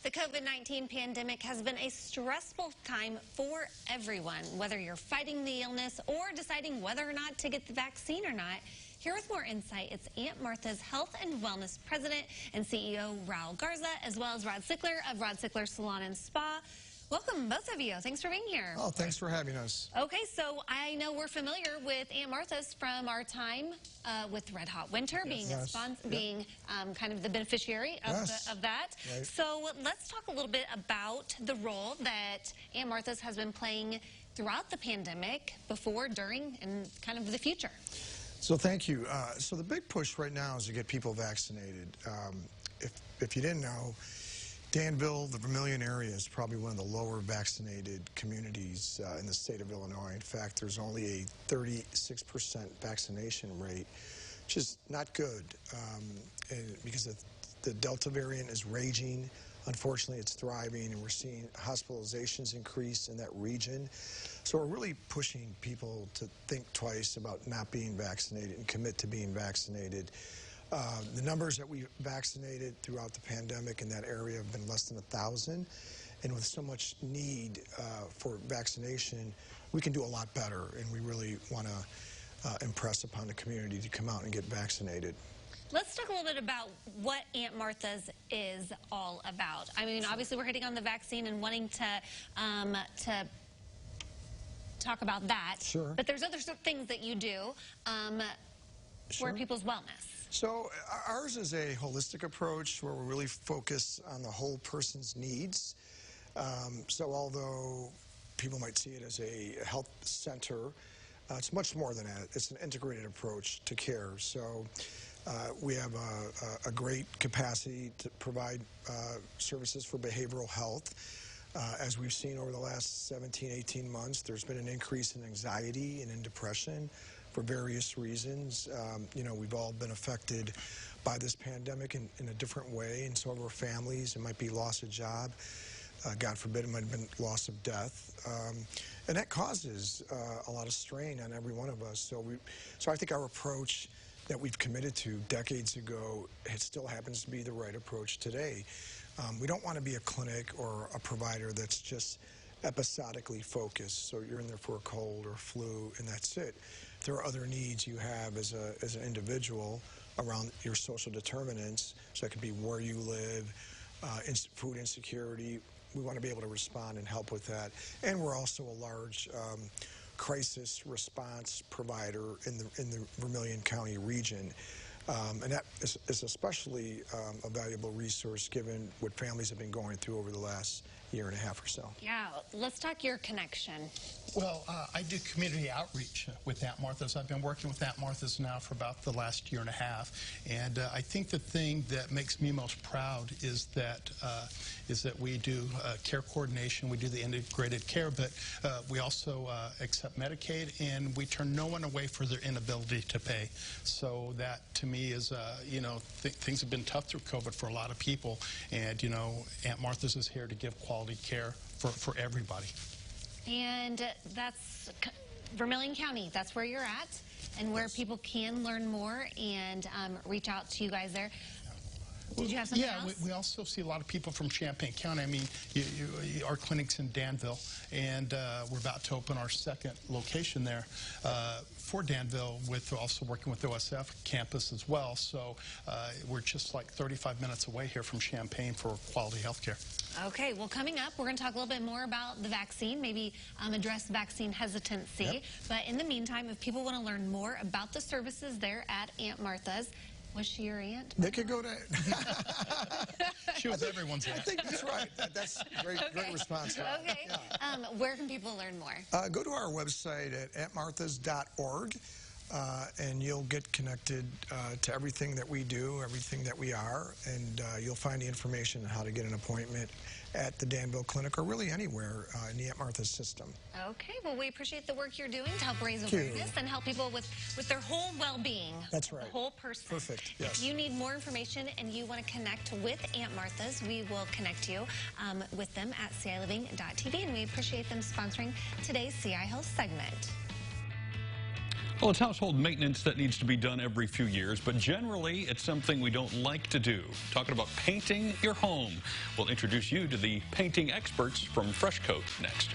The COVID-19 pandemic has been a stressful time for everyone, whether you're fighting the illness or deciding whether or not to get the vaccine or not. Here with more insight, it's Aunt Martha's Health and Wellness President and CEO, Raul Garza, as well as Rod Sickler of Rod Sickler Salon and Spa. Welcome, both of you. Thanks for being here. Oh, thanks for having us. Okay, so I know we're familiar with Aunt Martha's from our time with Red Hot Winter, being a sponsor, being kind of the beneficiary of that. Right. So let's talk a little bit about the role that Aunt Martha's has been playing throughout the pandemic, before, during, and kind of the future. So thank you. So the big push right now is to get people vaccinated. If you didn't know, Danville, the Vermilion area, is probably one of the lower vaccinated communities in the state of Illinois. In fact, there's only a 36% vaccination rate, which is not good because the Delta variant is raging. Unfortunately, it's thriving, and we're seeing hospitalizations increase in that region. So we're really pushing people to think twice about not being vaccinated and commit to being vaccinated. The numbers that we vaccinated throughout the pandemic in that area have been less than 1,000. And with so much need for vaccination, we can do a lot better. And we really want to impress upon the community to come out and get vaccinated. Let's talk a little bit about what Aunt Martha's is all about. I mean, obviously we're hitting on the vaccine and wanting to talk about that. Sure. But there's other things that you do for people's wellness. So ours is a holistic approach where we really focus on the whole person's needs. So although people might see it as a health center, it's much more than that. It's an integrated approach to care. So we have a great capacity to provide services for behavioral health. As we've seen over the last 17, 18 months, there's been an increase in anxiety and in depression for various reasons. You know, we've all been affected by this pandemic in a different way, and so have our families. It might be loss of job. God forbid, it might have been loss of death. And that causes a lot of strain on every one of us. So I think our approach that we've committed to decades ago, it still happens to be the right approach today. We don't want to be a clinic or a provider that's just episodically focused. So you're in there for a cold or flu, and that's it. There are other needs you have as an individual around your social determinants. So that could be where you live, food insecurity. We want to be able to respond and help with that. And we're also a large crisis response provider in the Vermilion County region. And that is especially a valuable resource given what families have been going through over the last year and a half or so. Yeah, let's talk your connection. Well, I do community outreach with Aunt Martha's. I've been working with Aunt Martha's now for about the last year and a half, and I think the thing that makes me most proud is that we do care coordination, we do the integrated care, but we also accept Medicaid, and we turn no one away for their inability to pay. So that, to me, is you know, things have been tough through COVID for a lot of people, and you know, Aunt Martha's is here to give quality care for everybody. And that's Vermilion County. That's where you're at, and where people can learn more and reach out to you guys there. Did you have something else? Yeah, we also see a lot of people from Champaign County. I mean, our clinic's in Danville, and we're about to open our second location there for Danville, with also working with the OSF campus as well. So we're just like 35 minutes away here from Champaign for quality health care. Okay, well, coming up, we're going to talk a little bit more about the vaccine, maybe address vaccine hesitancy. Yep. But in the meantime, if people want to learn more about the services there at Aunt Martha's, was she your aunt? They could go to... She was everyone's aunt. I think that's right. That's great response. Okay. Yeah. Where can people learn more? Go to our website at auntmarthas.org. And you'll get connected to everything that we do, everything that we are, and you'll find the information on how to get an appointment at the Danville Clinic or really anywhere in the Aunt Martha's system. Okay, well, we appreciate the work you're doing to help raise awareness and help people with their whole well-being. That's right. The whole person. Perfect, yes. If you need more information and you want to connect with Aunt Martha's, we will connect you with them at CILiving.tv, and we appreciate them sponsoring today's CI Health segment. Well, it's household maintenance that needs to be done every few years, but generally it's something we don't like to do. Talking about painting your home. We'll introduce you to the painting experts from Freshcoat next.